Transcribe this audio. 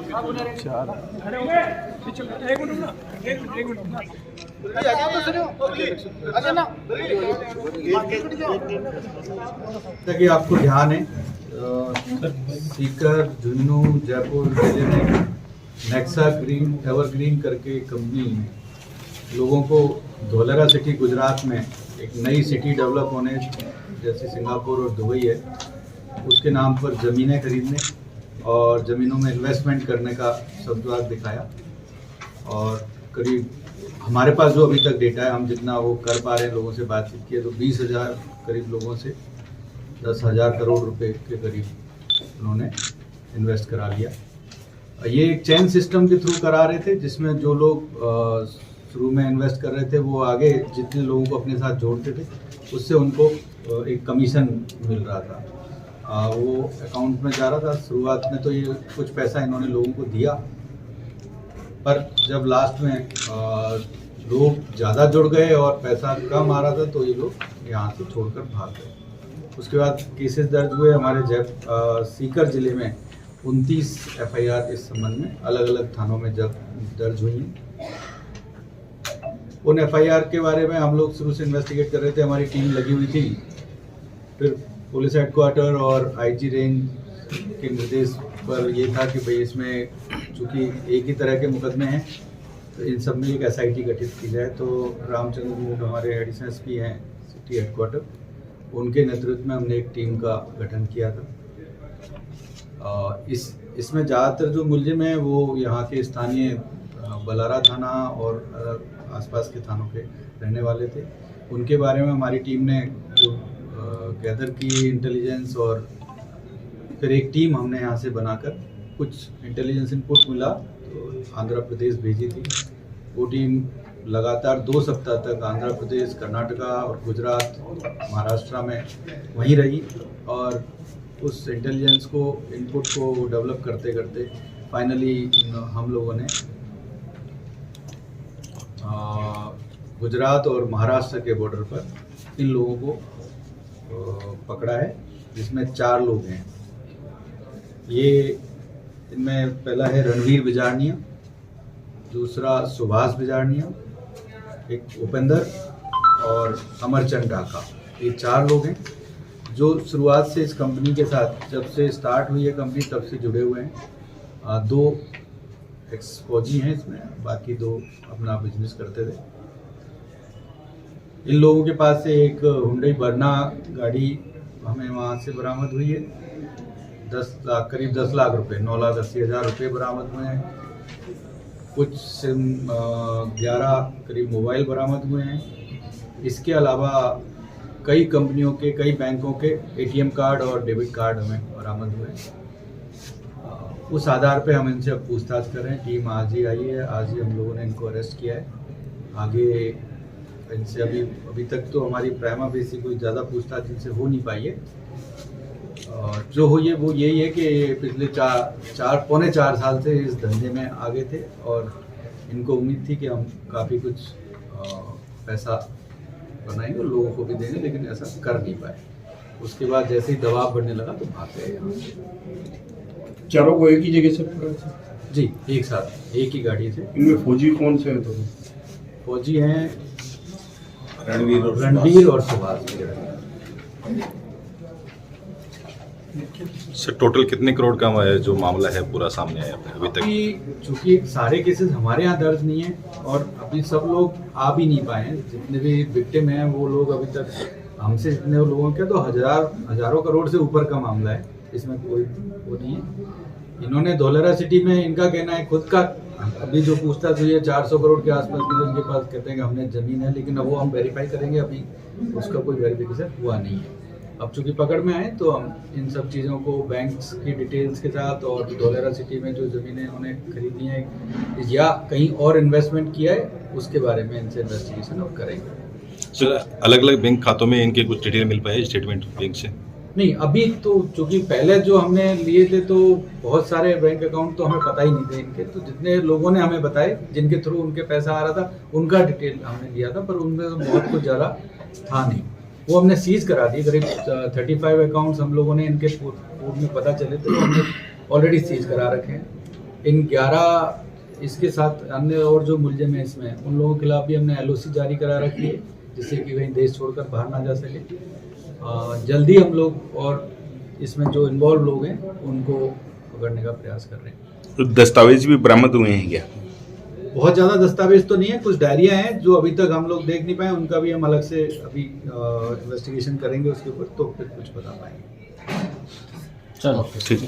कि आपको ध्यान है सीकर, झुंझुनू, जयपुर जिले में नेक्सा ग्रीन एवरग्रीन करके एक कंपनी लोगों को धोलेरा सिटी गुजरात में एक नई सिटी डेवलप होने जैसे सिंगापुर और दुबई है उसके नाम पर ज़मीनें खरीदने और ज़मीनों में इन्वेस्टमेंट करने का सद्भाव दिखाया। और करीब हमारे पास जो अभी तक डेटा है हम जितना वो कर पा रहे हैं लोगों से बातचीत की है तो 20,000 करीब लोगों से 10,000 करोड़ रुपए के करीब उन्होंने इन्वेस्ट करा लिया। ये एक चेन सिस्टम के थ्रू करा रहे थे जिसमें जो लोग शुरू में इन्वेस्ट कर रहे थे वो आगे जितने लोगों को अपने साथ जोड़ते थे उससे उनको एक कमीशन मिल रहा था। वो अकाउंट में जा रहा था। शुरुआत में तो ये कुछ पैसा इन्होंने लोगों को दिया पर जब लास्ट में लोग ज़्यादा जुड़ गए और पैसा कम आ रहा था तो ये लोग यहाँ से छोड़कर भाग गए। उसके बाद केसेस दर्ज हुए हमारे सीकर ज़िले में 29 FIR इस संबंध में अलग अलग थानों में जब दर्ज हुई हैं। उन FIR के बारे में हम लोग शुरू से इन्वेस्टिगेट कर रहे थे, हमारी टीम लगी हुई थी। फिर पुलिस हेडक्वार्टर और IG रेंज के निर्देश पर ये था कि भाई इसमें चूँकि एक ही तरह के मुकदमे हैं तो इन सब में एक SIT गठित की जाए। तो रामचंद्र हमारे एडिशनल SP हैं सिटी हेडक्वार्टर, उनके नेतृत्व में हमने एक टीम का गठन किया था। इसमें ज़्यादातर जो मुलजिम हैं वो यहाँ के स्थानीय बलारा थाना और आसपास के थानों के रहने वाले थे। उनके बारे में हमारी टीम ने जो गैदर की इंटेलिजेंस और फिर एक टीम हमने यहाँ से बनाकर कुछ इंटेलिजेंस इनपुट मिला तो आंध्र प्रदेश भेजी थी। वो टीम लगातार 2 सप्ताह तक आंध्र प्रदेश, कर्नाटका और गुजरात, महाराष्ट्र में वहीं रही और उस इंटेलिजेंस को इनपुट को डेवलप करते करते फाइनली हम लोगों ने गुजरात और महाराष्ट्र के बॉर्डर पर इन लोगों को पकड़ा है जिसमें 4 लोग हैं। ये इनमें पहला है रणवीर बिजारनिया, दूसरा सुभाष बिजारनिया, एक उपेंद्र और अमरचंद ढाका। ये 4 लोग हैं जो शुरुआत से इस कंपनी के साथ जब से स्टार्ट हुई है कंपनी तब से जुड़े हुए हैं। 2 एक्स फौजी हैं इसमें, बाकी 2 अपना बिजनेस करते थे। इन लोगों के पास से एक हुंडई वर्ना गाड़ी हमें वहाँ से बरामद हुई है। 10 लाख करीब 10 लाख रुपए, 9,80,000 रुपये बरामद हुए हैं। कुछ सिम 11 करीब मोबाइल बरामद हुए हैं। इसके अलावा कई कंपनियों के, कई बैंकों के ATM कार्ड और डेबिट कार्ड हमें बरामद हुए हैं। उस आधार पे हम इनसे अब पूछताछ कर रहे हैं। टीम आज ही आई है, आज ही हम लोगों ने इनको अरेस्ट किया है। आगे इनसे अभी तक तो हमारी प्राइमा बेसी कोई ज़्यादा पूछताछ इनसे हो नहीं पाई है। जो हुई है वो यही है कि ये पिछले 4 साल से इस धंधे में आगे थे और इनको उम्मीद थी कि हम काफ़ी कुछ पैसा बनाएंगे और लोगों को भी देंगे, लेकिन ऐसा कर नहीं पाए। उसके बाद जैसे ही दबाव बढ़ने लगा तो भाग गए यहाँ से। चारों को एक ही जगह से पकड़ा था? जी, एक साथ एक ही गाड़ी से। इनमें फौजी कौन से हैं? तो फौजी हैं रणवीर और सुभाष। सर टोटल कितने करोड़ का है जो मामला है पूरा सामने आया अभी तक? चूँकि सारे केसेस हमारे यहाँ दर्ज नहीं है और अभी सब लोग आ भी नहीं पाए हैं। जितने भी विक्टिम हैं वो लोग अभी तक हमसे जितने लोगों के तो हजारों करोड़ से ऊपर का मामला है, इसमें कोई वो नहीं है। इन्होंने धोलेरा सिटी में, इनका कहना है खुद का, अभी जो पूछताछ हुई है 400 करोड़ के आसपास की जो इनके पास कहते हैं कि हमने ज़मीन है, लेकिन अब वो हम वेरीफाई करेंगे, अभी उसका कोई वेरिफिकेशन हुआ नहीं है। अब चूँकि पकड़ में आए तो हम इन सब चीज़ों को बैंक्स की डिटेल्स के साथ और धोलेरा सिटी में जो ज़मीनें उन्होंने खरीदी हैं या कहीं और इन्वेस्टमेंट किया है उसके बारे में इनसे इन्वेस्टिगेशन अब करेंगे। सर अलग अलग बैंक खातों में इनके कुछ डिटेल मिल पाए स्टेटमेंट बैंक से? नहीं, अभी तो चूँकि पहले जो हमने लिए थे तो बहुत सारे बैंक अकाउंट तो हमें पता ही नहीं थे इनके, तो जितने लोगों ने हमें बताए जिनके थ्रू उनके पैसा आ रहा था उनका डिटेल हमने लिया था, पर उनमें तो बहुत कुछ ज़्यादा था नहीं। वो हमने सीज करा दी। करीब 35 अकाउंट्स हम लोगों ने इनके पूर्व में पता चले थे तो हमने ऑलरेडी सीज करा रखे हैं। इन 11 इसके साथ अन्य और जो मुलजिम हैं इसमें, उन लोगों के खिलाफ भी हमने LOC जारी करा रखी है, जिससे कि कहीं देश छोड़कर बाहर ना जा सके। जल्दी हम लोग और इसमें जो इन्वॉल्व लोग हैं उनको पकड़ने का प्रयास कर रहे हैं। तो दस्तावेज भी बरामद हुए हैं क्या? बहुत ज़्यादा दस्तावेज तो नहीं है, कुछ डायरिया हैं जो अभी तक हम लोग देख नहीं पाए, उनका भी हम अलग से अभी इन्वेस्टिगेशन करेंगे उसके ऊपर, तो फिर कुछ बता पाएंगे। चलो ठीक है।